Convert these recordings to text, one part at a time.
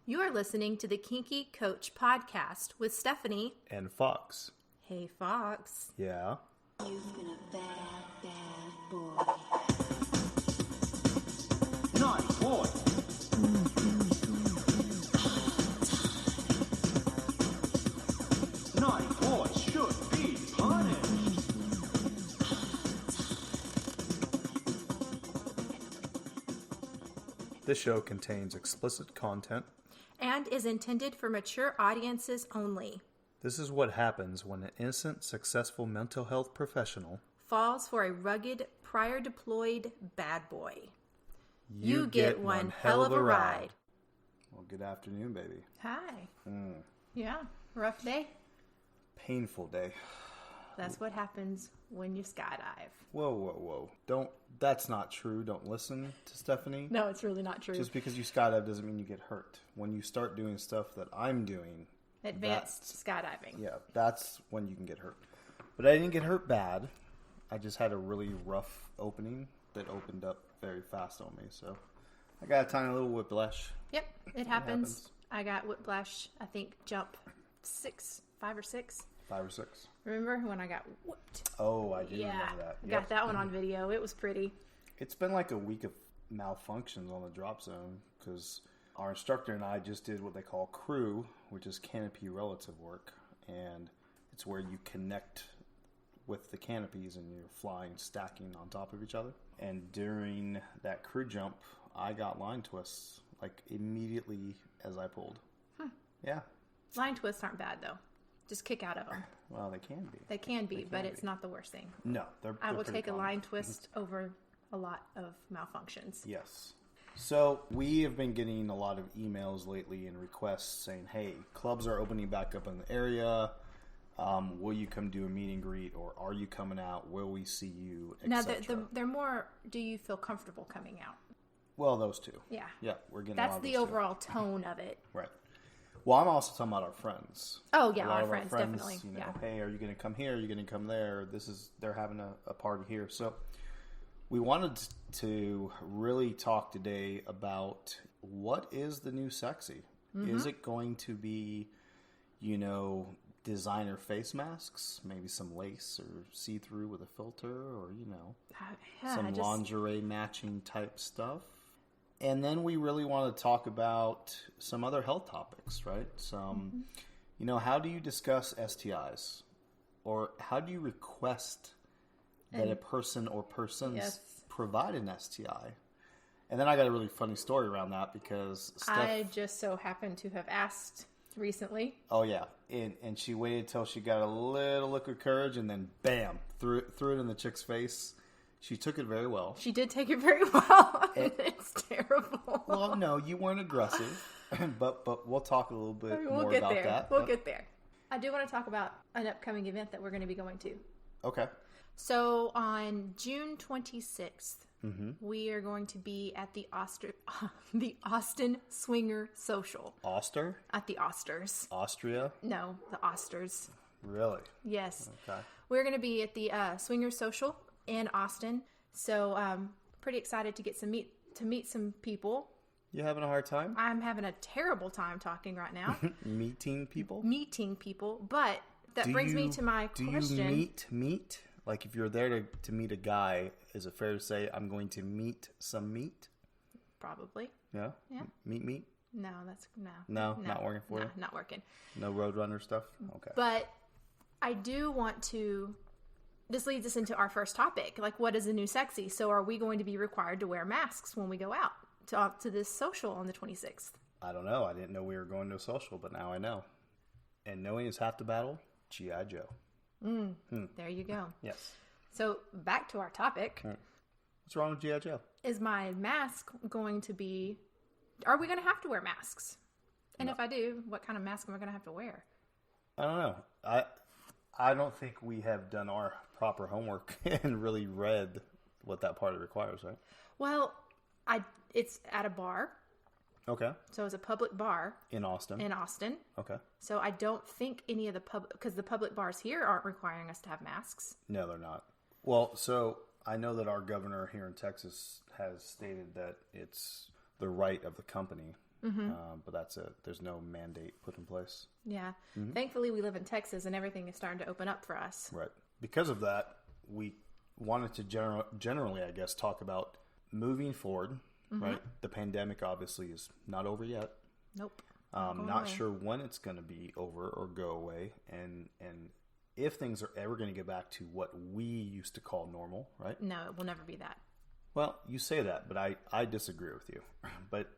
You are listening to the Kinky Coach Podcast with Stephanie and Fox. Hey, Fox. Yeah? You've been a bad, bad boy. Naughty boy. Naughty boy should be punished. This show contains explicit content. And is intended for mature audiences only. This is what happens when an innocent, successful mental health professional falls for a rugged, prior deployed bad boy. You get one hell of a ride. Well, good afternoon, baby. Hi. Yeah, rough day. Painful day. That's what happens when you skydive. Whoa. That's not true. Don't listen to Stephanie. No, it's really not true. Just because you skydive doesn't mean you get hurt. When you start doing stuff that I'm doing, Advanced skydiving. Yeah, that's when you can get hurt. But I didn't get hurt bad. I just had a really rough opening that opened up very fast on me. So I got a tiny little whiplash. Yep, it happens. I got whiplash, I think, jump 5 or 6. 5 or 6. Remember when I got whooped? Oh, I do remember that. I got that one on video. It was pretty. It's been like a week of malfunctions on the drop zone because our instructor and I just did what they call crew, which is canopy relative work. And it's where you connect with the canopies and you're flying, stacking on top of each other. And during that crew jump, I got line twists like immediately as I pulled. Yeah. Line twists aren't bad though. Just kick out of them. Well, they can be. They can be, but it's not the worst thing. No, I will take common. a line twist over a lot of malfunctions. Yes. So we have been getting a lot of emails lately and requests saying, hey, clubs are opening back up in the area. Will you come do a meet and greet, or are you coming out? Will we see you, Now, they're more, do you feel comfortable coming out? Well, those two. Yeah. Yeah, we're getting That's a lot of the those overall tone of it. Right. Well, I'm also talking about our friends. Oh, yeah, A lot our of friends, definitely. You know, Yeah. hey, are you going to come here? Are you going to come there? They're having a party here. So we wanted to really talk today about what is the new sexy. Is it going to be, designer face masks, maybe some lace or see-through with a filter, or, some lingerie matching type stuff? And then we really want to talk about some other health topics, right? Some, how do you discuss STIs? Or how do you request that a person or persons provide an STI? And then I got a really funny story around that because I just so happened to have asked recently. Oh, yeah. And she waited till she got a little liquid courage and then, bam, threw it in the chick's face. She took it very well. She did take it very well. It's terrible. Well, no, you weren't aggressive, but we'll talk a little bit more about that. We'll get there. I do want to talk about an upcoming event that we're going to be going to. Okay. So on June 26th, we are going to be at the Austin Swinger Social. Oster? At the Osters. Austria? No, the Osters. Really? Yes. Okay. We're going to be at the Swinger Social in Austin. So pretty excited to meet some people. You having a hard time? I'm having a terrible time talking right now. Meeting people? Meeting people. But that brings me to my question. Do you meet? Like if you're there to meet a guy, is it fair to say I'm going to meet some meat? Probably. Yeah? Yeah. Meet? No, No, not working for you? Not working. No Roadrunner stuff? Okay. But I do want to... This leads us into our first topic. Like, what is the new sexy? So are we going to be required to wear masks when we go out to this social on the 26th? I don't know. I didn't know we were going to a social, but now I know. And knowing is half the battle. G.I. Joe. There you go. Yes. So back to our topic. What's wrong with G.I. Joe? Is my mask going to be... Are we going to have to wear masks? And if I do, what kind of mask am I going to have to wear? I don't know. I don't think we have done our proper homework and really read what that part requires, right? Well, it's at a bar. Okay. So it's a public bar. In Austin. Okay. So I don't think any of the because the public bars here aren't requiring us to have masks. No, they're not. Well, so I know that our governor here in Texas has stated that it's the right of the company But that's it. There's no mandate put in place. Yeah. Thankfully, we live in Texas, and everything is starting to open up for us. Right. Because of that, we wanted to generally, I guess, talk about moving forward, right? The pandemic obviously is not over yet. Nope. Not sure when it's going to be over or go away, and if things are ever going to get back to what we used to call normal, right? No, it will never be that. Well, you say that, but I disagree with you. But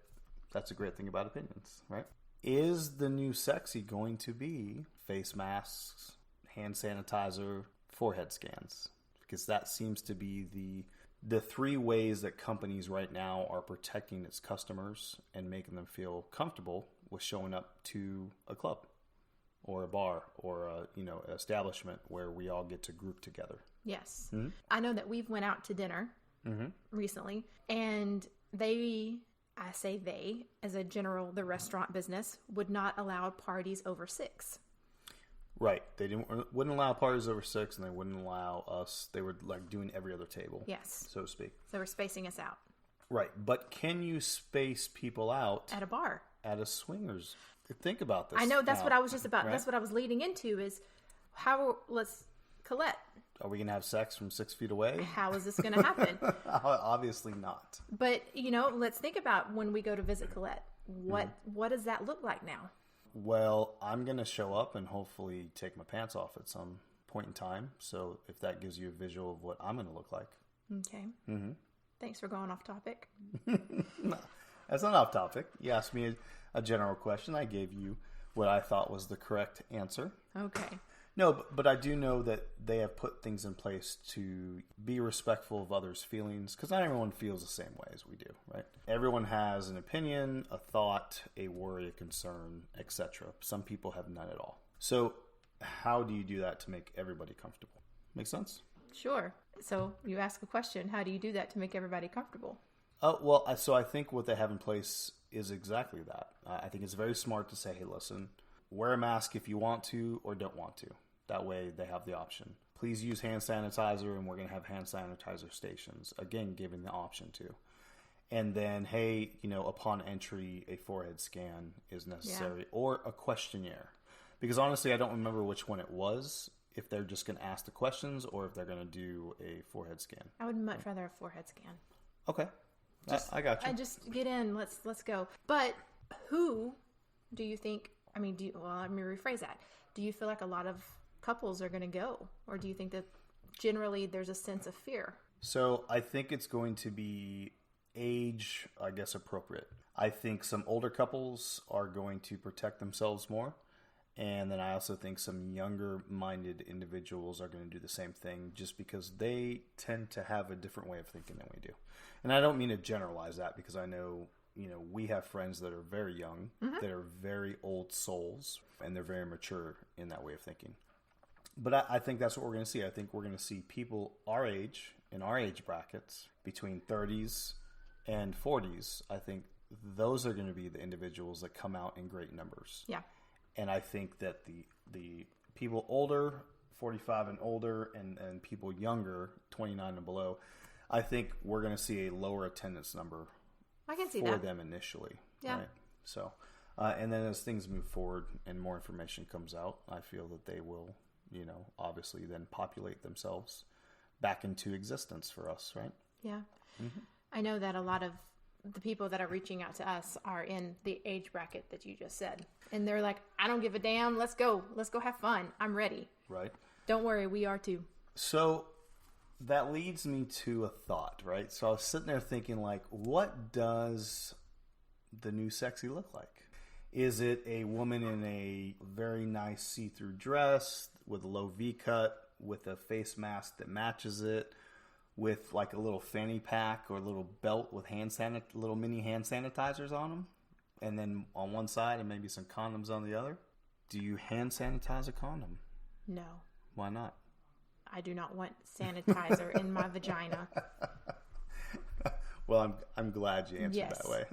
that's a great thing about opinions, right? Is the new sexy going to be face masks, hand sanitizer, forehead scans? Because that seems to be the three ways that companies right now are protecting its customers and making them feel comfortable with showing up to a club or a bar or an establishment where we all get to group together. Yes. I know that we've went out to dinner recently, and I say they, as a general, the restaurant business would not allow parties over 6. Right. They wouldn't allow parties over 6, and they wouldn't allow us. They were like doing every other table. Yes. So to speak. So we're spacing us out. Right. But can you space people out at a bar? At a swingers? Think about this. I know that's what I was just about. Right? That's what I was leading into is Colette. Are we going to have sex from 6 feet away? How is this going to happen? Obviously not. But, let's think about when we go to visit Colette. What does that look like now? Well, I'm going to show up and hopefully take my pants off at some point in time. So if that gives you a visual of what I'm going to look like. Okay. Thanks for going off topic. No, that's not off topic. You asked me a general question. I gave you what I thought was the correct answer. Okay. No, but I do know that they have put things in place to be respectful of others' feelings, because not everyone feels the same way as we do, right? Everyone has an opinion, a thought, a worry, a concern, etc. Some people have none at all. So how do you do that to make everybody comfortable? Make sense? Sure. So you ask a question, how do you do that to make everybody comfortable? So I think what they have in place is exactly that. I think it's very smart to say, hey, listen, wear a mask if you want to or don't want to. That way they have the option. Please use hand sanitizer, and we're going to have hand sanitizer stations. Again, giving the option to. And then, hey, upon entry, a forehead scan is necessary or a questionnaire. Because honestly, I don't remember which one it was, if they're just going to ask the questions or if they're going to do a forehead scan. I would much rather a forehead scan. Okay. I got you. I just get in. Let's go. But who do you think, let me rephrase that. Do you feel like a lot of couples are going to go? Or do you think that generally there's a sense of fear? So I think it's going to be age, I guess, appropriate. I think some older couples are going to protect themselves more. And then I also think some younger-minded individuals are going to do the same thing, just because they tend to have a different way of thinking than we do. And I don't mean to generalize that, because I know, we have friends that are very young, that are very old souls, and they're very mature in that way of thinking. But I think that's what we're going to see. I think we're going to see people our age, in our age brackets, between 30s and 40s. I think those are going to be the individuals that come out in great numbers. Yeah. And I think that the people older, 45 and older, and people younger, 29 and below, I think we're going to see a lower attendance number I can see for that. them initially. Yeah. Right? So, and then as things move forward and more information comes out, I feel that they will, obviously then populate themselves back into existence for us, right? Yeah. I know that a lot of the people that are reaching out to us are in the age bracket that you just said. And they're like, I don't give a damn. Let's go have fun. I'm ready. Right. Don't worry. We are too. So that leads me to a thought, right? So I was sitting there thinking, like, what does the new sexy look like? Is it a woman in a very nice see-through dress with a low V-cut, with a face mask that matches it, with like a little fanny pack or a little belt with little mini hand sanitizers on them, and then on one side and maybe some condoms on the other? Do you hand sanitize a condom? No. Why not? I do not want sanitizer in my vagina. Well, I'm glad you answered that way.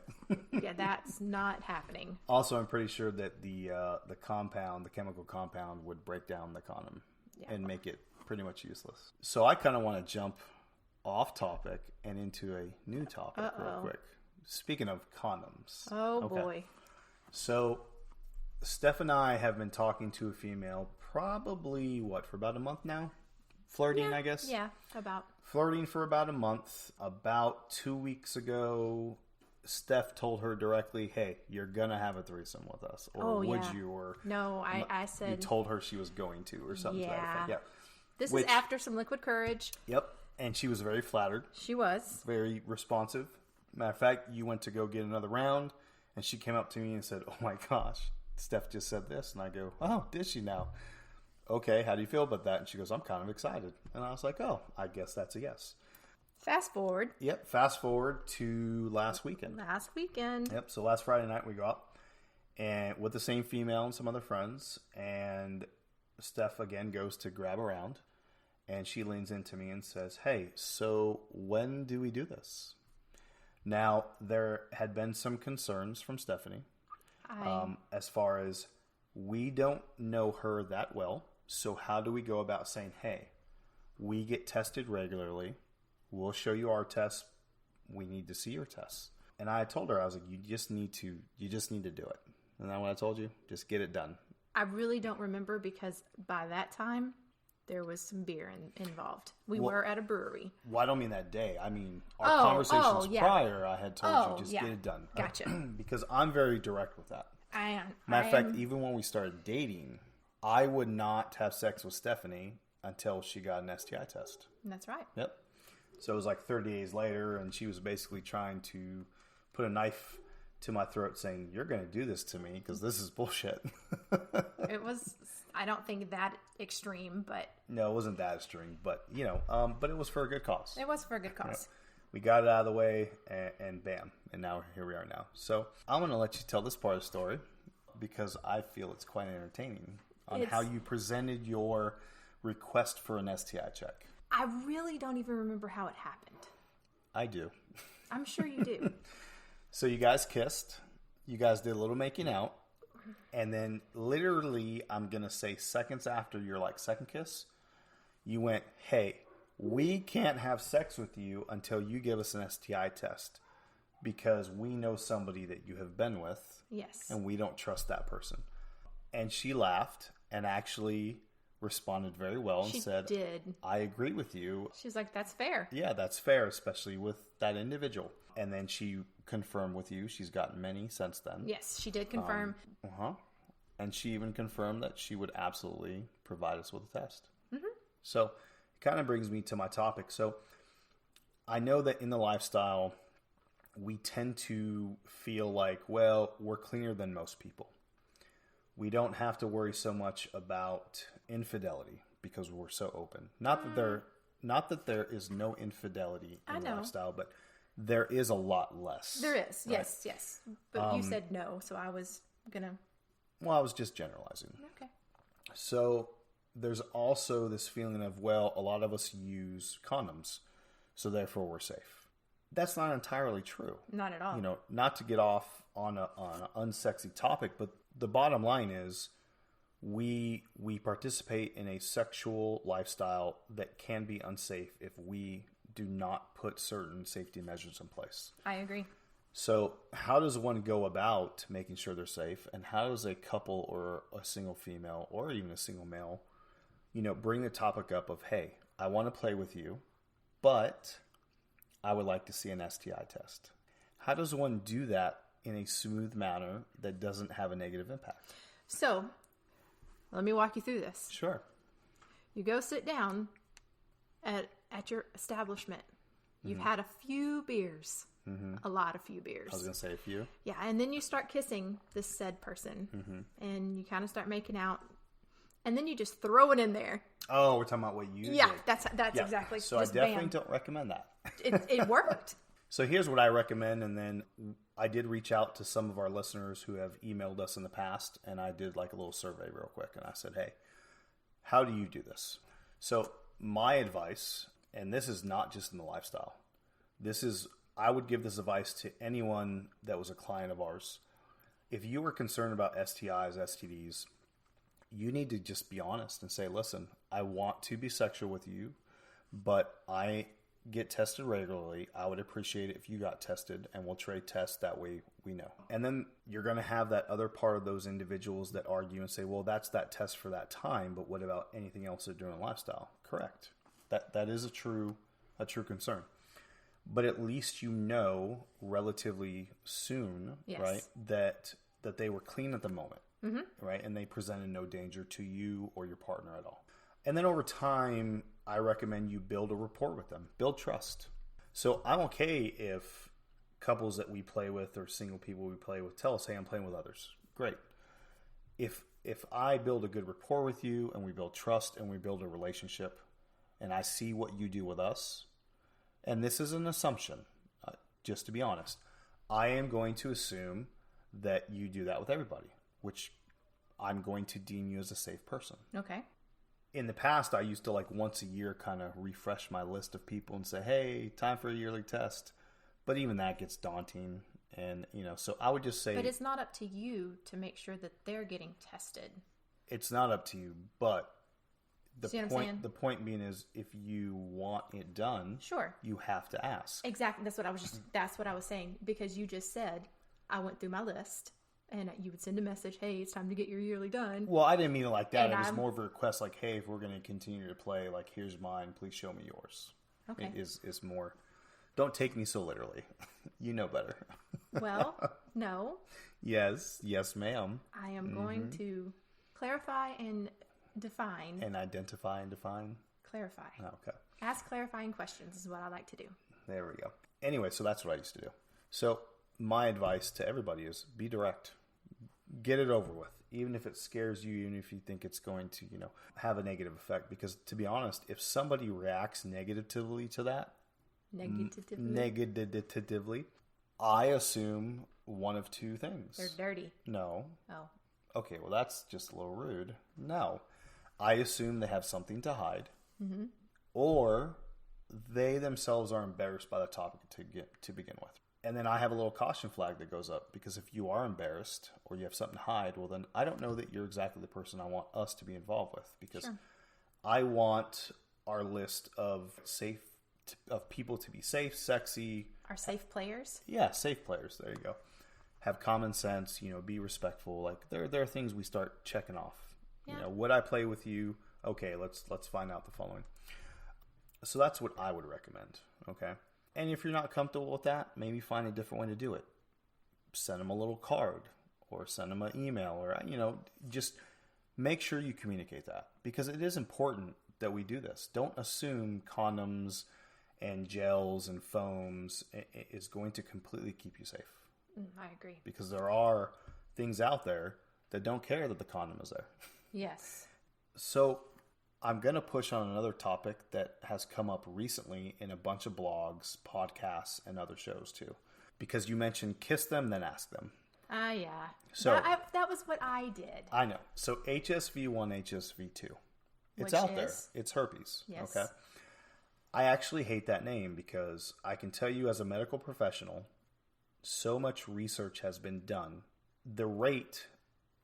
Yeah, that's not happening. Also, I'm pretty sure that the chemical compound would break down the condom and make it pretty much useless. So I kind of want to jump off topic and into a new topic real quick. Speaking of condoms. Oh, okay. boy. So, Steph and I have been talking to a female probably, for about a month now? Flirting, I guess? Yeah, about. Flirting for about a month. About 2 weeks ago, Steph told her directly, hey, you're going to have a threesome with us. Or would you? Or no, I said... You told her she was going to or something to that effect. Yeah. This is after some liquid courage. Yep. And she was very flattered. She was. Very responsive. Matter of fact, you went to go get another round, and she came up to me and said, oh my gosh, Steph just said this. And I go, oh, did she now? Okay, how do you feel about that? And she goes, I'm kind of excited. And I was like, oh, I guess that's a yes. Fast forward. Yep, fast forward to last weekend. Yep, so last Friday night we go out and with the same female and some other friends, and Steph again goes to grab a round, and she leans into me and says, hey, so when do we do this? Now, there had been some concerns from Stephanie as far as we don't know her that well, so how do we go about saying, hey, we get tested regularly, we'll show you our tests, we need to see your tests. And I told her, I was like, you just need to do it. Isn't that what I told you? Just get it done. I really don't remember because by that time, there was some beer involved. We were at a brewery. Well, I don't mean that day. I mean, our conversations prior, I had told you, just get it done. Gotcha. Because I'm very direct with that. Matter of fact, even when we started dating, I would not have sex with Stephanie until she got an STI test. That's right. Yep. So it was like 30 days later, and she was basically trying to put a knife to my throat saying, you're going to do this to me because this is bullshit. It was, I don't think that extreme, but... No, it wasn't that extreme, but, but it was for a good cause. It was for a good cause. We got it out of the way, and bam, and now here we are now. So I'm going to let you tell this part of the story because I feel it's quite entertaining on how you presented your request for an STI check. I really don't even remember how it happened. I do. I'm sure you do. So you guys kissed. You guys did a little making out. And then literally, I'm going to say seconds after your second kiss, you went, hey, we can't have sex with you until you give us an STI test because we know somebody that you have been with. Yes. And we don't trust that person. And she laughed and actually responded very well and said, I agree with you. She's like, that's fair. Yeah, that's fair, especially with that individual. And then she confirmed with you. She's gotten many since then. Yes, she did confirm. And she even confirmed that she would absolutely provide us with a test. Mm-hmm. So it kind of brings me to my topic. So I know that in the lifestyle, we tend to feel like, well, we're cleaner than most people. We don't have to worry so much about infidelity because we're so open. Not that there is no infidelity in the lifestyle, but there is a lot less. There is, right? Yes. But you said no, so I was gonna. Well, I was just generalizing. Okay. So there's also this feeling of, well, a lot of us use condoms, so therefore we're safe. That's not entirely true. Not at all. Not to get off on an unsexy topic, but the bottom line is we participate in a sexual lifestyle that can be unsafe if we do not put certain safety measures in place. I agree. So how does one go about making sure they're safe? And how does a couple or a single female or even a single male, bring the topic up of, hey, I want to play with you, but I would like to see an STI test. How does one do that in a smooth manner that doesn't have a negative impact? So, let me walk you through this. Sure. You go sit down at your establishment. You've had a few beers. Mm-hmm. A lot of few beers. I was going to say a few. Yeah, and then you start kissing this said person. Mm-hmm. And you kind of start making out. And then you just throw it in there. Oh, we're talking about what you did. That's exactly. So I definitely don't recommend that. It worked. So here's what I recommend, and then I did reach out to some of our listeners who have emailed us in the past, and I did a little survey real quick, and I said, hey, how do you do this? So my advice, and this is not just in the lifestyle, I would give this advice to anyone that was a client of ours. If you were concerned about STIs, STDs, you need to just be honest and say, listen, I want to be sexual with you, but I get tested regularly. I would appreciate it if you got tested, and we'll trade tests. That way we know. And then you're going to have that other part of those individuals that argue and say, well, that's that test for that time, but what about anything else they're doing in lifestyle? Correct. That is a true concern. But at least you know relatively soon, yes. right, that they were clean at the moment, right, and they presented no danger to you or your partner at all. And then over time, I recommend you build a rapport with them, build trust. So I'm okay if couples that we play with or single people we play with tell us, hey, I'm playing with others. Great. If I build a good rapport with you and we build trust and we build a relationship and I see what you do with us, and this is an assumption, just to be honest, I am going to assume that you do that with everybody, which I'm going to deem you as a safe person. Okay. In the past, I used to once a year kind of refresh my list of people and say, hey, time for a yearly test. But even that gets daunting. And, so I would just say... But it's not up to you to make sure that they're getting tested. It's not up to you, but See what I'm saying? The point being is if you want it done, sure, you have to ask. Exactly. That's what I was saying. Because you just said, I went through my list. And you would send a message, hey, it's time to get your yearly done. Well, I didn't mean it like that. It was more of a request hey, if we're going to continue to play, here's mine, please show me yours. Okay. It is more, don't take me so literally. You know better. Well, no. Yes, ma'am. I am going to clarify and define. And identify and define? Clarify. Okay. Ask clarifying questions is what I like to do. There we go. Anyway, so that's what I used to do. So my advice to everybody is be direct. Get it over with. Even if it scares you, even if you think it's going to, have a negative effect. Because to be honest, if somebody reacts negatively to that, negatively, I assume one of two things. They're dirty. No. Oh. Okay, well that's just a little rude. No. I assume they have something to hide. Mm-hmm. Or they themselves are embarrassed by the topic to begin with. And then I have a little caution flag that goes up because if you are embarrassed or you have something to hide, well, then I don't know that you're exactly the person I want us to be involved with because sure. I want our list of people to be safe, sexy. Our safe players? Yeah, safe players. There you go. Have common sense, be respectful. There are things we start checking off. Yeah. Would I play with you? Okay, let's find out the following. So that's what I would recommend, okay? And if you're not comfortable with that, maybe find a different way to do it. Send them a little card or send them an email or, just make sure you communicate that because it is important that we do this. Don't assume condoms and gels and foams is going to completely keep you safe. I agree. Because there are things out there that don't care that the condom is there. Yes. So I'm going to push on another topic that has come up recently in a bunch of blogs, podcasts, and other shows too. Because you mentioned kiss them, then ask them. Yeah. So that was what I did. I know. So HSV1, HSV2. It's out there. It's herpes. Yes. Okay. I actually hate that name because I can tell you as a medical professional, so much research has been done. The rate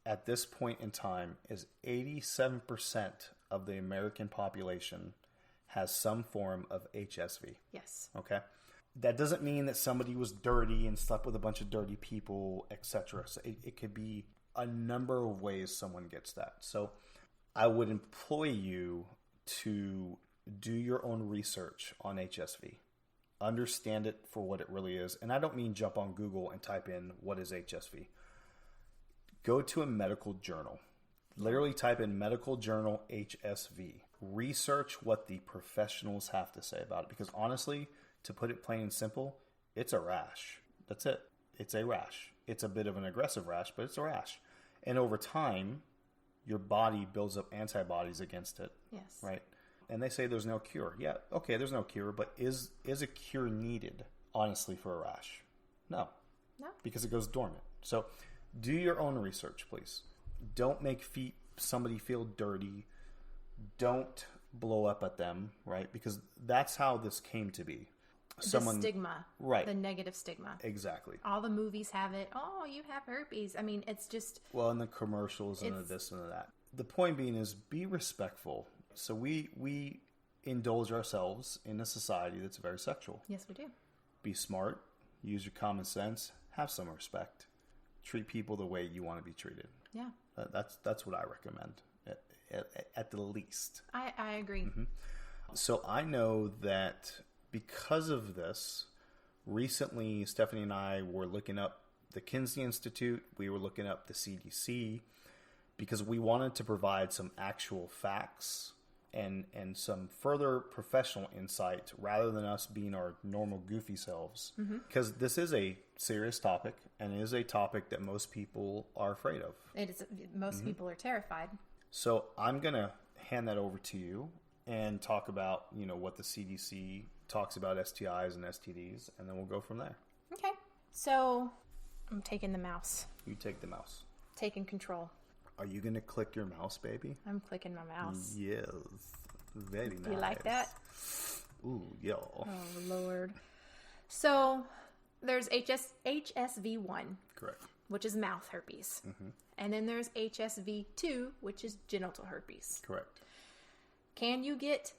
at this point in time is 87% of the American population has some form of HSV. Yes. Okay. That doesn't mean that somebody was dirty and slept with a bunch of dirty people, etc. So it could be a number of ways someone gets that. So I would employ you to do your own research on HSV. Understand it for what it really is. And I don't mean jump on Google and type in what is HSV. Go to a medical journal. Literally type in medical journal HSV. Research what the professionals have to say about it. Because honestly, to put it plain and simple, it's a rash. That's it. It's a rash. It's a bit of an aggressive rash, but it's a rash. And over time, your body builds up antibodies against it. Yes. Right? And they say there's no cure. Yeah, okay, there's no cure, but is a cure needed, honestly, for a rash? No. No. Because it goes dormant. So do your own research, please. Don't make somebody feel dirty. Don't blow up at them, right? Because that's how this came to be. The stigma. Right. The negative stigma. Exactly. All the movies have it. Oh, you have herpes. I mean, it's just... Well, and the commercials and the this and the that. The point being is be respectful. So we indulge ourselves in a society that's very sexual. Yes, we do. Be smart, use your common sense, have some respect, treat people the way you want to be treated. Yeah. That's what I recommend at the least. I agree. Mm-hmm. So I know that because of this, recently Stephanie and I were looking up the Kinsey Institute. We were looking up the CDC because we wanted to provide some actual facts and some further professional insight rather than us being our normal goofy selves. Because this is a serious topic and it is a topic that most people are afraid of. It is. Most people are terrified. So I'm going to hand that over to you and talk about, what the CDC talks about STIs and STDs, and then we'll go from there. Okay. So I'm taking the mouse. You take the mouse. Taking control. Are you going to click your mouse, baby? I'm clicking my mouse. Yes. Very nice. Do you like that? Ooh, yo. Oh, Lord. So there's HSV1. Correct. Which is mouth herpes. And then there's HSV2, which is genital herpes. Correct. Can you get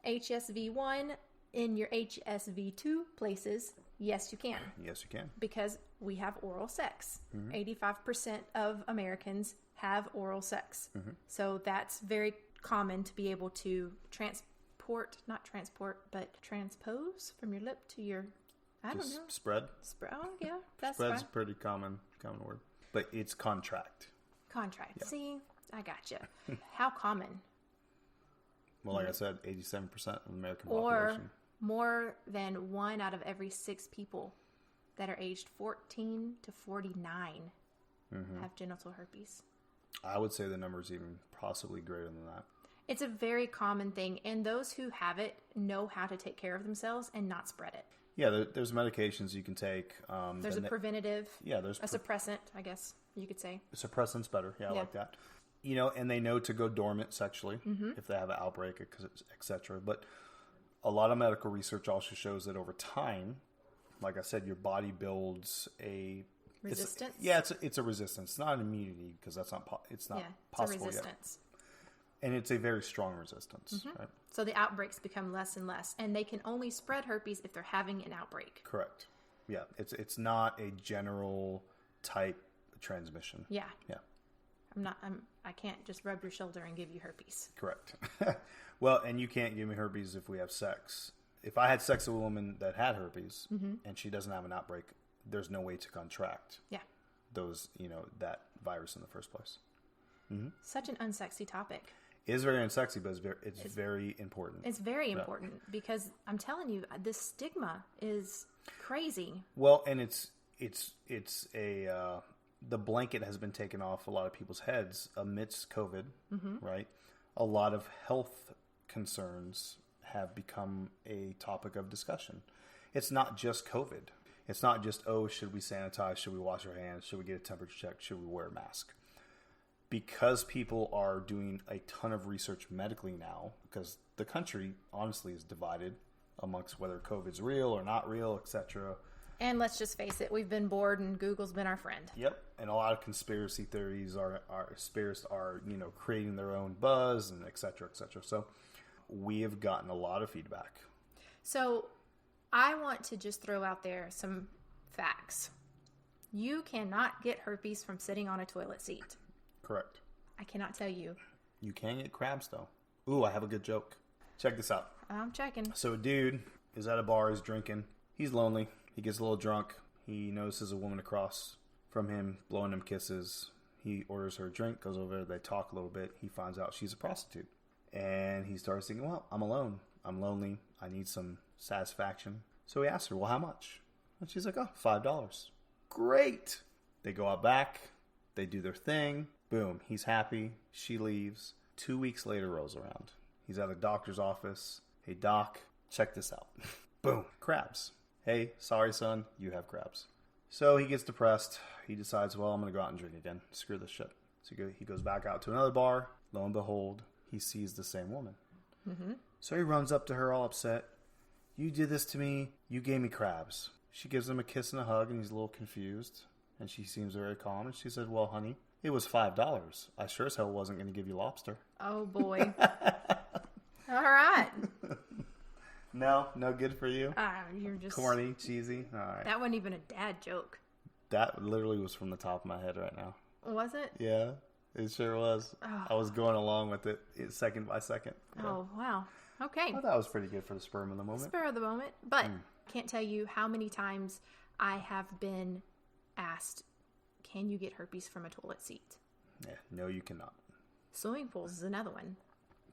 HSV1 in your HSV2 places? Yes, you can. Yes, you can. Because we have oral sex. 85% of Americans have oral sex. So that's very common to be able to not transport, but transpose from your lip to your, I don't know. Spread. Oh, yeah, that's Spread's fine. a pretty common word. But it's contract. Contract. Yeah. See, I gotcha. How common? Well, like I said, 87% of the American Or population. more than 1 out of every 6 people that are aged 14 to 49 have genital herpes. I would say the number is even possibly greater than that. It's a very common thing, and those who have it know how to take care of themselves and not spread it. Yeah, there's medications you can take. There's a preventative, yeah, there's a suppressant, I guess you could say. Suppressant's better. Yeah, I like that. And they know to go dormant sexually if they have an outbreak, etc. But a lot of medical research also shows that over time, like I said, your body builds a resistance. It's a resistance. It's not an immunity because it's not possible it's a resistance. yet. And it's a very strong resistance, right? So the outbreaks become less and less, and they can only spread herpes if they're having an outbreak. Correct. Yeah, it's not a general type transmission. Yeah. Yeah. I can't just rub your shoulder and give you herpes. Correct. Well, and you can't give me herpes if we have sex. If I had sex with a woman that had herpes and she doesn't have an outbreak, there's no way to contract that virus in the first place. Such an unsexy topic. It is very unsexy, but it's very important. It's very important because I'm telling you, this stigma is crazy. Well, and it's the blanket has been taken off a lot of people's heads amidst COVID, right? A lot of health concerns have become a topic of discussion. It's not just COVID. It's not just, should we sanitize? Should we wash our hands? Should we get a temperature check? Should we wear a mask? Because people are doing a ton of research medically now, because the country honestly is divided amongst whether COVID's real or not real, etc. And let's just face it, we've been bored and Google's been our friend. Yep. And a lot of conspiracy theories are creating their own buzz and et cetera, et cetera. So we have gotten a lot of feedback. So I want to just throw out there some facts. You cannot get herpes from sitting on a toilet seat. Correct. I cannot tell you. You can get crabs, though. Ooh, I have a good joke. Check this out. I'm checking. So a dude is at a bar, he's drinking. He's lonely. He gets a little drunk. He notices a woman across from him, blowing him kisses. He orders her a drink, goes over there, they talk a little bit. He finds out she's a prostitute. And he starts thinking, well, I'm alone. I'm lonely. I need some satisfaction. So he asks her, well, how much? And she's like, $5. Great. They go out back. They do their thing. Boom. He's happy. She leaves. 2 weeks later rolls around. He's at a doctor's office. Hey, doc, check this out. Boom. Crabs. Hey, sorry, son. You have crabs. So he gets depressed. He decides, well, I'm going to go out and drink again. Screw this shit. So he goes back out to another bar. Lo and behold, he sees the same woman. So he runs up to her all upset. You did this to me. You gave me crabs. She gives him a kiss and a hug, and he's a little confused. And she seems very calm. And she said, well, honey, it was $5. I sure as hell wasn't going to give you lobster. Oh, boy. All right. No good for you. You're just corny, cheesy. All right. That wasn't even a dad joke. That literally was from the top of my head right now. Was it? Yeah, it sure was. Oh. I was going along with it second by second. Yeah. Oh, wow. Okay. I thought that was pretty good for the sperm of the moment. Spur of the moment. But can't tell you how many times I have been asked, can you get herpes from a toilet seat? Yeah, no, you cannot. Swimming pools is another one.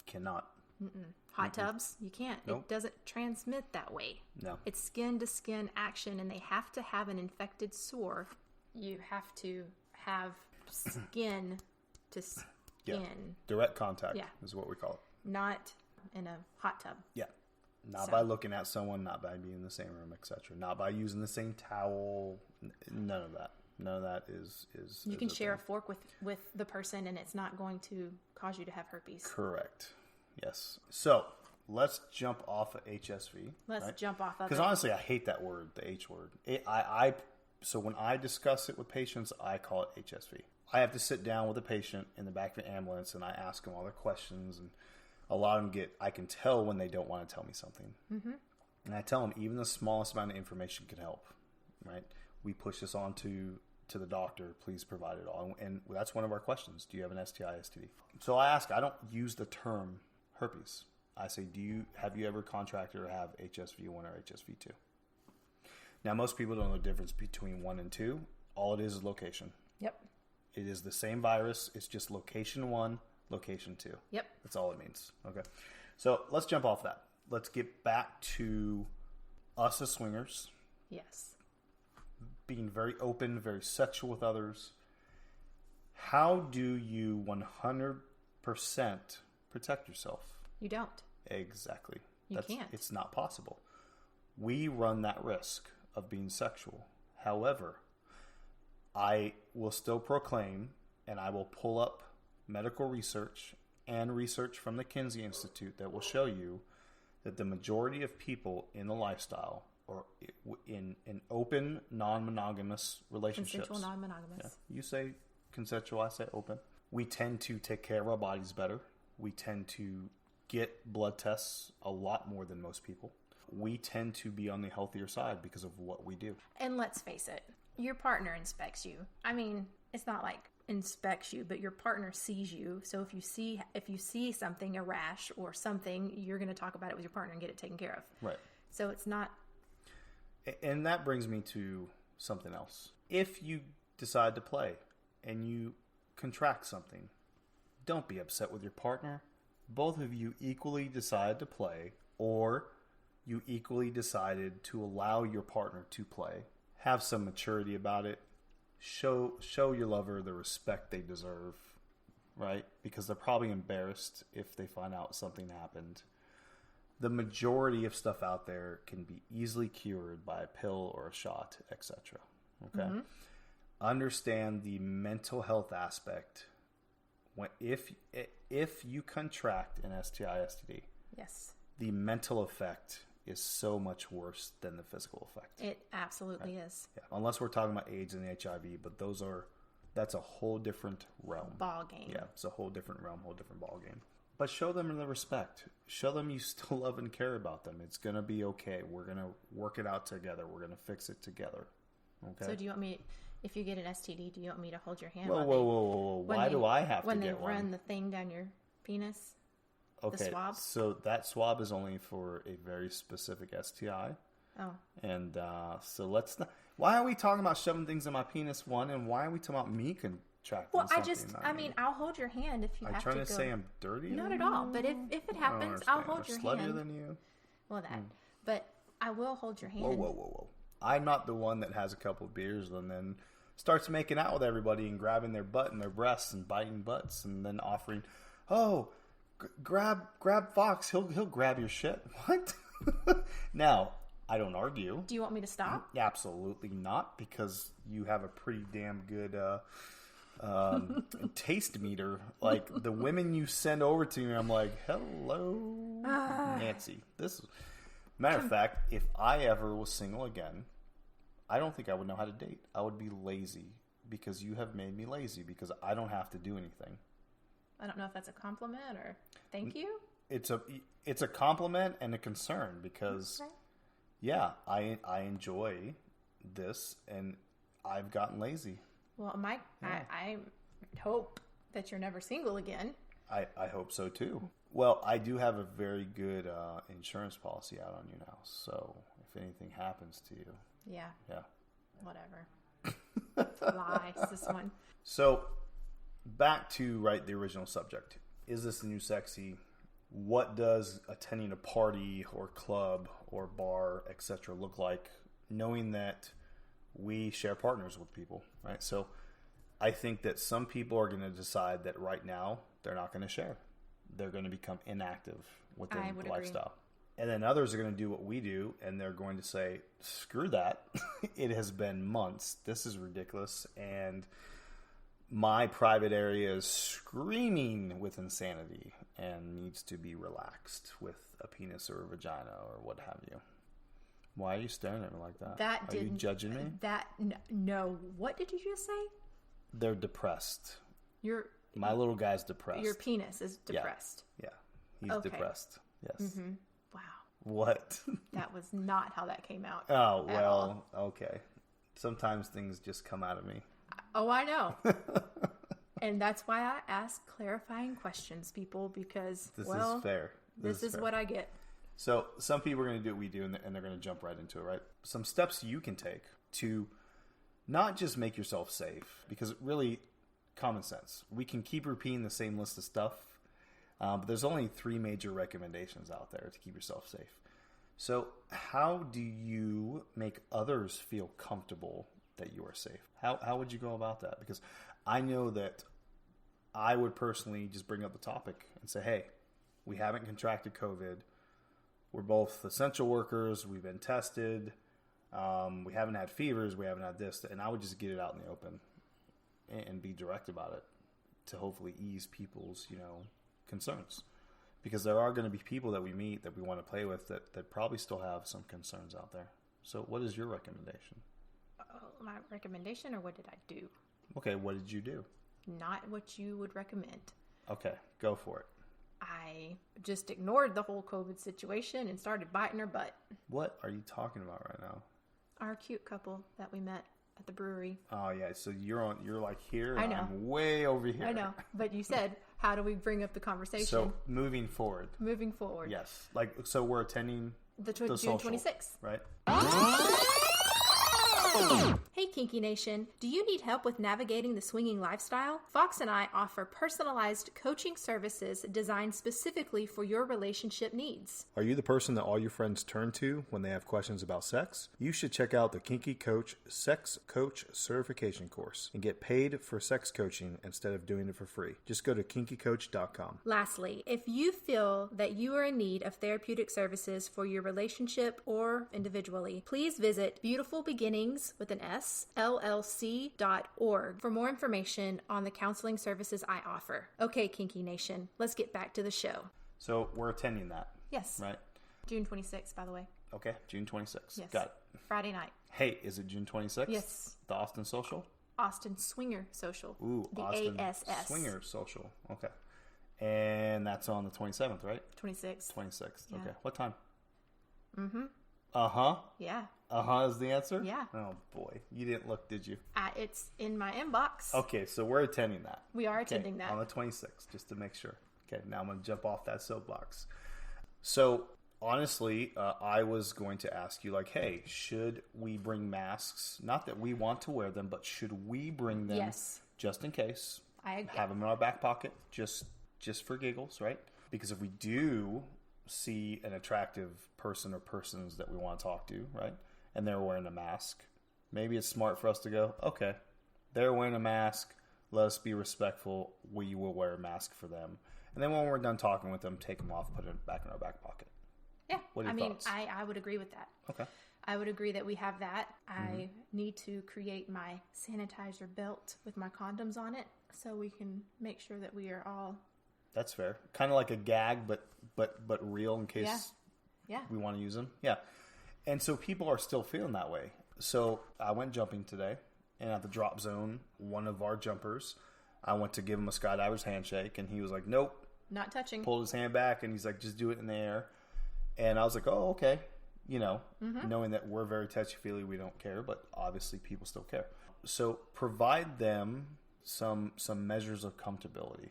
Cannot. Hot tubs, you can't. Nope. It doesn't transmit that way. No. It's skin-to-skin action, and they have to have an infected sore. You have to have skin to skin. Yeah. Direct contact is what we call it. Not in a hot tub. Yeah. Not by looking at someone, not by being in the same room, etc. Not by using the same towel. None of that. None of that is you can share a fork with the person, and it's not going to cause you to have herpes. Correct. Yes. So let's jump off of HSV. Let's jump off of it. Because honestly, I hate that word, the H word. So when I discuss it with patients, I call it HSV. I have to sit down with a patient in the back of an ambulance, and I ask them all their questions, and a lot of them I can tell when they don't want to tell me something. Mm-hmm. And I tell them even the smallest amount of information can help, right? We push this on to the doctor, please provide it all. And that's one of our questions. Do you have an STI, STD? So I ask, I don't use the term herpes. I say, have you ever contracted or have HSV1 or HSV2? Now, most people don't know the difference between 1 and 2. All it is location. Yep. It is the same virus. It's just location 1, location 2. Yep. That's all it means. Okay. So let's jump off that. Let's get back to us as swingers. Yes. Being very open, very sexual with others. How do you 100% protect yourself? You don't. Exactly. You can't. It's not possible. We run that risk of being sexual. However, I will still proclaim, and I will pull up medical research and research from the Kinsey Institute that will show you that the majority of people in the lifestyle or in open, non-monogamous relationships. Consensual, non-monogamous. Yeah, you say consensual, I say open. We tend to take care of our bodies better. We tend to get blood tests a lot more than most people. We tend to be on the healthier side because of what we do. And let's face it, your partner inspects you. I mean, it's not like inspects you, but your partner sees you. So if you see something, a rash or something, you're going to talk about it with your partner and get it taken care of. Right. So it's not. And that brings me to something else. If you decide to play and you contract something, don't be upset with your partner. Both of you equally decide to play, or you equally decided to allow your partner to play. Have some maturity about it. Show your lover the respect they deserve, right? Because they're probably embarrassed if they find out something happened. The majority of stuff out there can be easily cured by a pill or a shot, etc. Okay? Mm-hmm. Understand the mental health aspect. If you contract an STI, STD, yes, the mental effect is so much worse than the physical effect. It absolutely is. Yeah. Unless we're talking about AIDS and HIV, but that's a whole different realm. Ball game. Yeah, it's a whole different realm, whole different ball game. But show them the respect. Show them you still love and care about them. It's going to be okay. We're going to work it out together. We're going to fix it together. Okay? So do you want me, if you get an STD, do you want me to hold your hand? Whoa. Why do I have to get one? When they run the thing down your penis? Okay, the swab? So that swab is only for a very specific STI. Oh. And so let's not... Why are we talking about shoving things in my penis, one? And why are we talking about me contracting something? I mean, I'll hold your hand if you have to go. Are you trying to say I'm dirty? Not at all. But if it happens, I'll hold your hand. Sluttier than you? Well, that. But I will hold your hand. Whoa. I'm not the one that has a couple of beers and then starts making out with everybody and grabbing their butt and their breasts and biting butts and then offering, grab Fox. He'll grab your shit. What? Now, I don't argue. Do you want me to stop? Absolutely not, because you have a pretty damn good taste meter. Like the women you send over to me, I'm like, hello, Nancy. Matter of fact, if I ever was single again, I don't think I would know how to date. I would be lazy because you have made me lazy because I don't have to do anything. I don't know if that's a compliment or thank you. it's a compliment and a concern because, yeah, I enjoy this and I've gotten lazy. Well, I hope that you're never single again. I hope so too. Well, I do have a very good insurance policy out on you now, so if anything happens to you, yeah, whatever. Lies, this one. So, back to the original subject. Is this the new sexy? What does attending a party or club or bar, etc., look like? Knowing that we share partners with people, right? So, I think that some people are going to decide that right now they're not going to share. They're going to become inactive within the lifestyle. And then others are going to do what we do, and they're going to say, screw that. It has been months. This is ridiculous. And my private area is screaming with insanity and needs to be relaxed with a penis or a vagina or what have you. Why are you staring at me like that? Are you judging me? No. What did you just say? They're depressed. My little guy's depressed. Your penis is depressed. Yeah. He's depressed. Yes. Mm-hmm. Wow. What? That was not how that came out. Oh, well, okay. Sometimes things just come out of me. Oh, I know. And that's why I ask clarifying questions, people, because, this is fair. This is fair. What I get. So some people are going to do what we do, and they're going to jump right into it, right? Some steps you can take to not just make yourself safe, because really, common sense. We can keep repeating the same list of stuff, but there's only 3 major recommendations out there to keep yourself safe. So how do you make others feel comfortable that you are safe? How would you go about that? Because I know that I would personally just bring up the topic and say, hey, we haven't contracted COVID. We're both essential workers. We've been tested. We haven't had fevers. We haven't had this. And I would just get it out in the open and be direct about it to hopefully ease people's, concerns. Because there are going to be people that we meet that we want to play with that probably still have some concerns out there. So what is your recommendation? My recommendation, or what did I do? Okay, what did you do? Not what you would recommend. Okay, go for it. I just ignored the whole COVID situation and started biting her butt. What are you talking about right now? Our cute couple that we met at the brewery. Oh yeah, so you're like here, and I know. I'm way over here. I know, but you said, how do we bring up the conversation? So moving forward. Yes. So we're attending the June social, 26th. right? Hey Kinky Nation, do you need help with navigating the swinging lifestyle? Fox and I offer personalized coaching services designed specifically for your relationship needs. Are you the person that all your friends turn to when they have questions about sex? You should check out the Kinky Coach Sex Coach Certification course and get paid for sex coaching instead of doing it for free. Just go to kinkycoach.com. Lastly, if you feel that you are in need of therapeutic services for your relationship or individually, please visit Beautiful Beginnings with an S, LLC.org for more information on the counseling services I offer. Okay, Kinky Nation, let's get back to the show. So we're attending that. Yes. Right? June 26th, by the way. Okay, June 26th. Yes. Got it. Friday night. Hey, is it June 26th? Yes. The Austin Social? Austin Swinger Social. Ooh, the Austin ASS. Swinger Social. Okay. And that's on the 27th, right? 26th. 26th. Yeah. Okay. What time? Mm-hmm. Uh-huh. Yeah. Uh-huh is the answer? Yeah. Oh, boy. You didn't look, did you? It's in my inbox. Okay, so we're attending that. We are attending that. On the 26th, just to make sure. Okay, now I'm going to jump off that soapbox. So, honestly, I was going to ask you, hey, should we bring masks? Not that we want to wear them, but should we bring them? Yes. Just in case. I agree. Have them in our back pocket, just for giggles, right? Because if we do see an attractive person or persons that we want to talk to, right, and they're wearing a mask, maybe it's smart for us to go, okay, they're wearing a mask, let us be respectful, we will wear a mask for them. And then when we're done talking with them, take them off, put it back in our back pocket. Yeah. What are your thoughts? I would agree with that. Okay. I would agree that we have that. I need to create my sanitizer belt with my condoms on it so we can make sure that we are all... That's fair. Kind of like a gag, but real in case we want to use them. Yeah. And so people are still feeling that way. So I went jumping today, and at the drop zone, one of our jumpers, I went to give him a skydiver's handshake, and he was like, nope, Not touching. Pulled his hand back, and he's like, just do it in the air. And I was like, oh, okay. Knowing that we're very touchy-feely, we don't care, but obviously people still care. So provide them some measures of comfortability.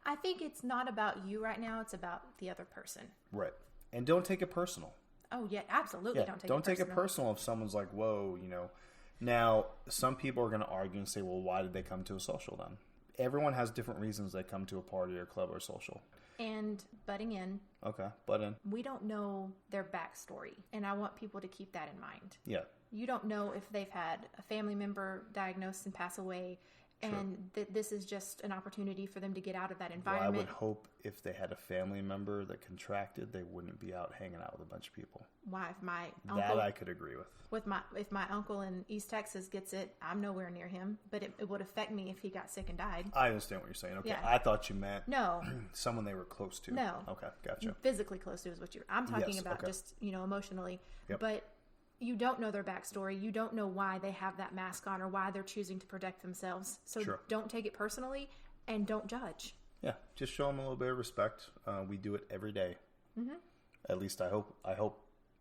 I think it's not about you right now. It's about the other person. Right. And don't take it personal. Oh, yeah, absolutely. Yeah, don't take it personal if someone's like, whoa, Now, some people are going to argue and say, well, why did they come to a social then? Everyone has different reasons they come to a party or club or social. And butting in. Okay, butt in. We don't know their backstory, and I want people to keep that in mind. Yeah. You don't know if they've had a family member diagnosed and pass away, and this is just an opportunity for them to get out of that environment. Well, I would hope if they had a family member that contracted, they wouldn't be out hanging out with a bunch of people. Why? If my uncle, that I could agree with. If my uncle in East Texas gets it, I'm nowhere near him, but it would affect me if he got sick and died. I understand what you're saying. Okay, Yeah. I thought you meant No. someone they were close to. No. Okay, gotcha. Physically close to is what I'm talking Yes, about, okay. just, emotionally. Yep. But you don't know their backstory. You don't know why they have that mask on or why they're choosing to protect themselves. So don't take it personally and don't judge. Yeah, just show them a little bit of respect. We do it every day. Mm-hmm. At least I hope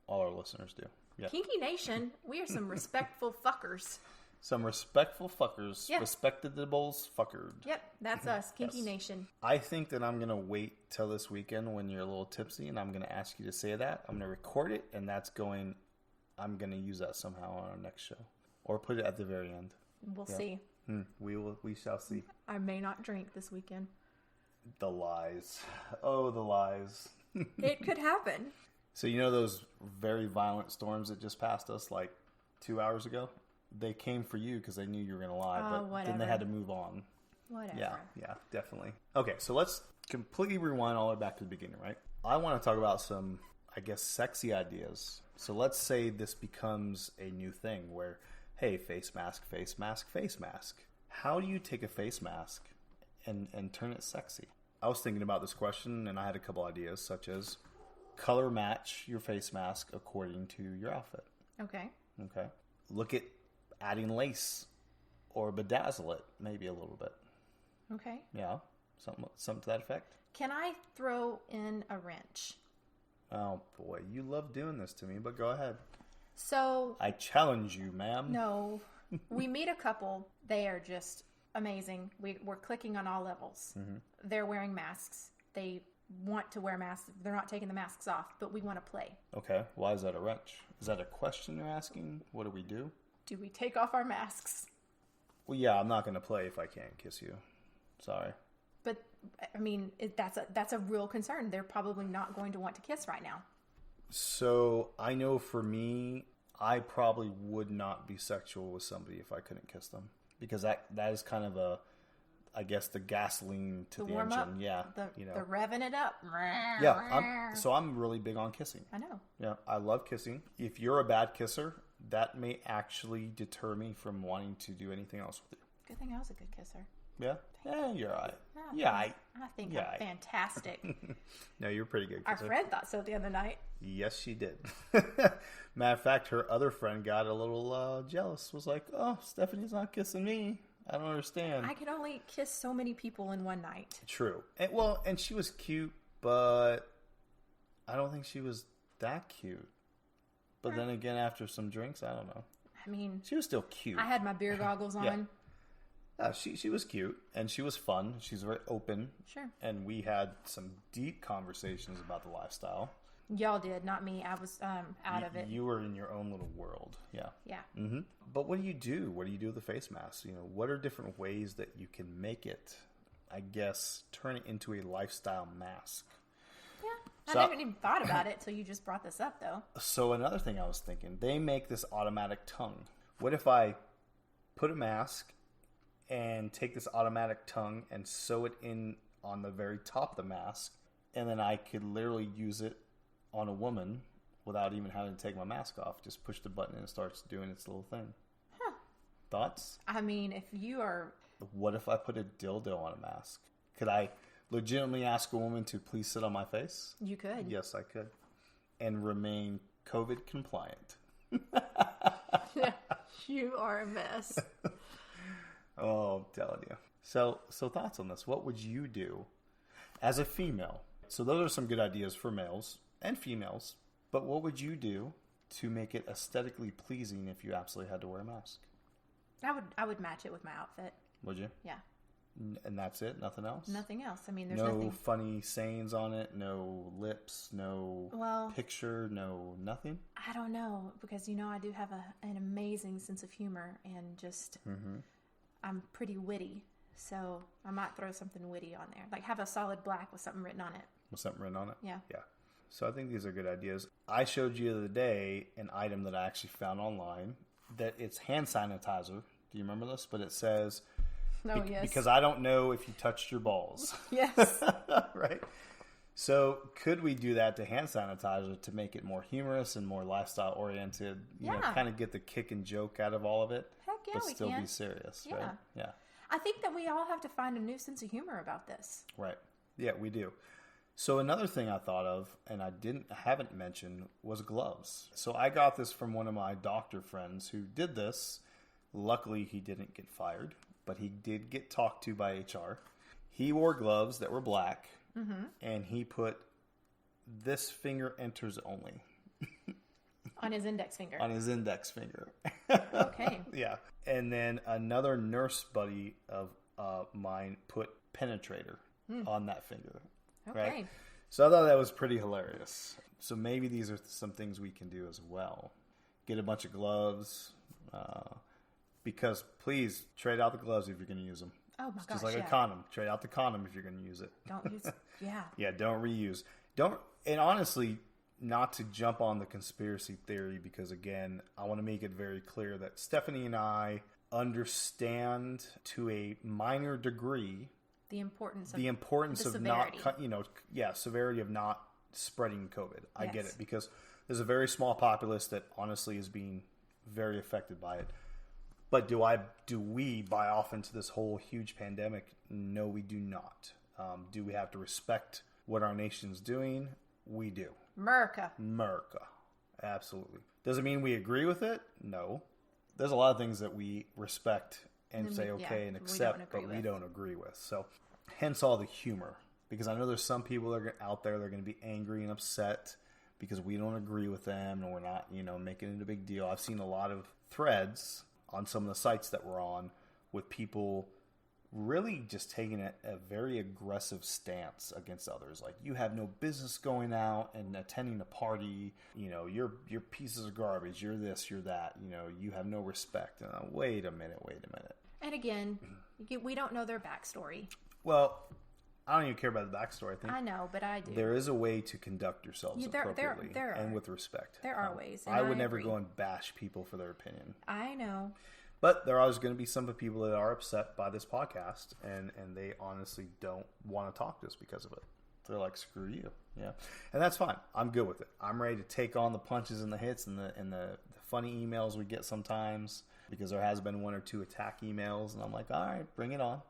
all our listeners do. Yeah. Kinky Nation, we are some respectful fuckers. Some respectful fuckers. Yeah. Respectadables fuckered. Yep, that's us, Kinky Yes. Nation. I think that I'm going to wait till this weekend when you're a little tipsy, and I'm going to ask you to say that. I'm going to record it, and I'm going to use that somehow on our next show. Or put it at the very end. We'll see. We shall see. I may not drink this weekend. The lies. Oh, the lies. It could happen. So those very violent storms that just passed us like 2 hours ago? They came for you because they knew you were going to lie, but then they had to move on. Whatever. Yeah, definitely. Okay, so let's completely rewind all the way back to the beginning, right? I want to talk about some, I guess, sexy ideas. So let's say this becomes a new thing where, hey, face mask, face mask, face mask. How do you take a face mask and turn it sexy? I was thinking about this question, and I had a couple ideas, such as color match your face mask according to your outfit. Okay. Look at adding lace or bedazzle it maybe a little bit. Okay. Yeah, something to that effect. Can I throw in a wrench? Oh boy, you love doing this to me, but go ahead. So I challenge you, ma'am. no, we meet a couple. They are just amazing. We're clicking on all levels. Mm-hmm. They're wearing masks. They want to wear masks. They're not taking the masks off, but we want to play. Okay, why is that a wrench? Is that a question you're asking? What do we do? Do we take off our masks? Well, yeah, I'm not going to play if I can't kiss you. Sorry. But, I mean, that's a real concern. They're probably not going to want to kiss right now. So, I know for me, I probably would not be sexual with somebody if I couldn't kiss them. Because that is kind of I guess, the gasoline to the warm engine. Up, Yeah. the revving it up. Yeah, I'm really big on kissing. I know. Yeah, I love kissing. If you're a bad kisser, that may actually deter me from wanting to do anything else with you. Good thing I was a good kisser. Yeah? Yeah, you're all right. I think I'm fantastic. No, you're a pretty good Our kisser. friend thought so the other night. Yes, she did. Matter of fact, her other friend got a little jealous. Was like, oh, Stephanie's not kissing me. I don't understand. I can only kiss so many people in one night. True. And she was cute, but I don't think she was that cute. But then again, after some drinks, I don't know. I mean, she was still cute. I had my beer goggles on. She was cute, and she was fun. She's very open. Sure. And we had some deep conversations about the lifestyle. Y'all did, not me. I was out of it. You were in your own little world. Yeah. Yeah. Mm-hmm. But what do you do? What do you do with the face mask? What are different ways that you can make it, I guess, turn it into a lifestyle mask? Yeah. I never even thought about it till you just brought this up, though. So another thing I was thinking, they make this automatic tongue. What if I put a mask and take this automatic tongue and sew it in on the very top of the mask, and then I could literally use it on a woman without even having to take my mask off? Just push the button and it starts doing its little thing. Huh. Thoughts? I mean, if you are... What if I put a dildo on a mask? Could I legitimately ask a woman to please sit on my face? You could. Yes, I could. And remain COVID compliant. You are a mess. Oh, I'm telling you. So thoughts on this? What would you do? as a female. So those are some good ideas for males and females. But what would you do to make it aesthetically pleasing if you absolutely had to wear a mask? I would match it with my outfit. Would you? Yeah. And that's it? Nothing else? Nothing else. I mean, there's no nothing. funny sayings on it, no lips, no picture, no nothing? I don't know, because, I do have an amazing sense of humor, and just, I'm pretty witty. So I might throw something witty on there. Like have a solid black with something written on it. With something written on it? Yeah. Yeah. So I think these are good ideas. I showed you the other day an item that I actually found online that it's hand sanitizer. Do you remember this? But it says... Oh, yes. Because I don't know if you touched your balls. Yes. Right? So could we do that to hand sanitizer to make it more humorous and more lifestyle oriented? You know, kind of get the kick and joke out of all of it. Heck yeah, but we still can. be serious, Yeah. right? Yeah. I think that we all have to find a new sense of humor about this. Right. Yeah, we do. So another thing I thought of, and I haven't mentioned, was gloves. So I got this from one of my doctor friends who did this. Luckily, he didn't get fired, but he did get talked to by HR. He wore gloves that were black, and he put "this finger enters only" on his index finger. On his index finger. Okay. Yeah. And then another nurse buddy of mine put "penetrator" on that finger. Okay. Right? So I thought that was pretty hilarious. So maybe these are some things we can do as well. Get a bunch of gloves. Because please trade out the gloves if you're going to use them. Oh my gosh, Just like a condom. Trade out the condom if you're going to use it. Don't use yeah. Yeah, don't reuse. And honestly, not to jump on the conspiracy theory, because again, I want to make it very clear that Stephanie and I understand to a minor degree the importance of severity. not, severity of not spreading COVID. I get it, because there's a very small populace that honestly is being very affected by it. But do we buy off into this whole huge pandemic? No, we do not. Do we have to respect what our nation's doing? We do. America. Absolutely. Does it mean we agree with it? No. There's a lot of things that we respect and say okay and accept, but we don't agree with. So hence all the humor. Because I know there's some people that are out there that are going to be angry and upset because we don't agree with them and we're not, making it a big deal. I've seen a lot of threads on some of the sites that we're on with people really just taking a very aggressive stance against others. Like, you have no business going out and attending a party. You're pieces of garbage. You're this, you're that. You have no respect. And wait a minute. And again, we don't know their backstory. Well, I don't even care about the backstory. I know, but I do. There is a way to conduct yourselves appropriately and with respect. There are ways. I would never go and bash people for their opinion. I know. But there are always going to be some people that are upset by this podcast, and they honestly don't want to talk to us because of it. They're like, screw you. Yeah. And that's fine. I'm good with it. I'm ready to take on the punches and the hits and the funny emails we get sometimes, because there has been one or two attack emails, and I'm like, all right, bring it on.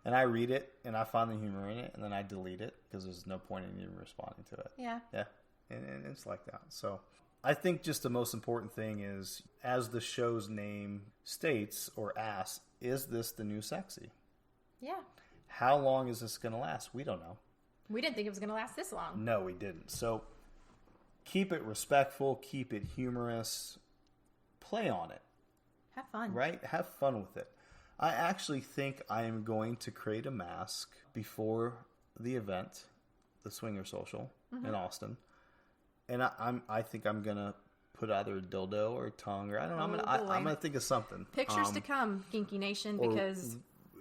And I read it, and I find the humor in it, and then I delete it, because there's no point in even responding to it. Yeah. Yeah. And it's like that. So I think just the most important thing is, as the show's name states or asks, is this the new sexy? Yeah. How long is this going to last? We don't know. We didn't think it was going to last this long. No, we didn't. So keep it respectful, keep it humorous, play on it. Have fun. Right? Have fun with it. I actually think I am going to create a mask before the event, the Swinger Social in Austin. And I think I'm going to put either a dildo or a tongue, or I don't know. I'm gonna think of something. Pictures to come, Kinky Nation, because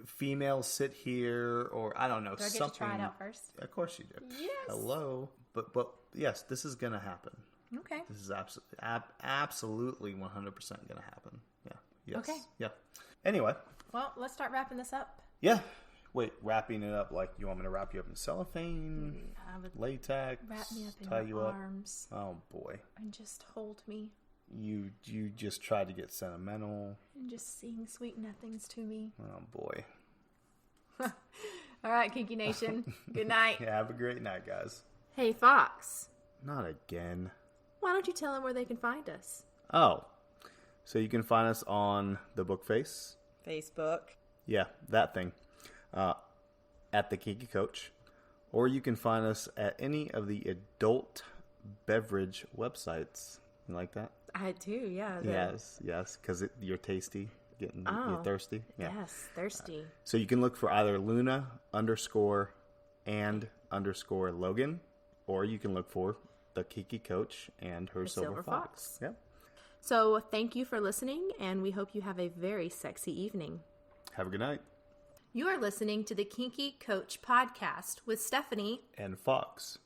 females sit here, or I don't know. Do I get something. to try it out first? Of course you do. Yes. Hello, but yes, this is gonna happen. Okay. This is absolutely 100% gonna happen. Yeah. Yes. Okay. Yeah. Anyway. Well, let's start wrapping this up. Yeah. Wait, wrapping it up like you want me to wrap you up in cellophane, latex, wrap me up in tie your you arms. Up. Oh boy. And just hold me. You just tried to get sentimental. And just sing sweet nothings to me. Oh boy. All right, Kinky Nation. Good night. Yeah, have a great night, guys. Hey, Fox. Not again. Why don't you tell them where they can find us? Oh. So you can find us on the Bookface. Facebook. Yeah, that thing. At the Kinky Coach. Or you can find us at any of the adult beverage websites. You like that? I do, yeah. Yes, because you're tasty. You're thirsty. Yeah. Yes, thirsty. So you can look for either Luna _and_ Logan, or you can look for the Kiki Coach and her Silver Fox. Yep. So thank you for listening, and we hope you have a very sexy evening. Have a good night. You are listening to the Kinky Coach podcast with Stephanie and Fox.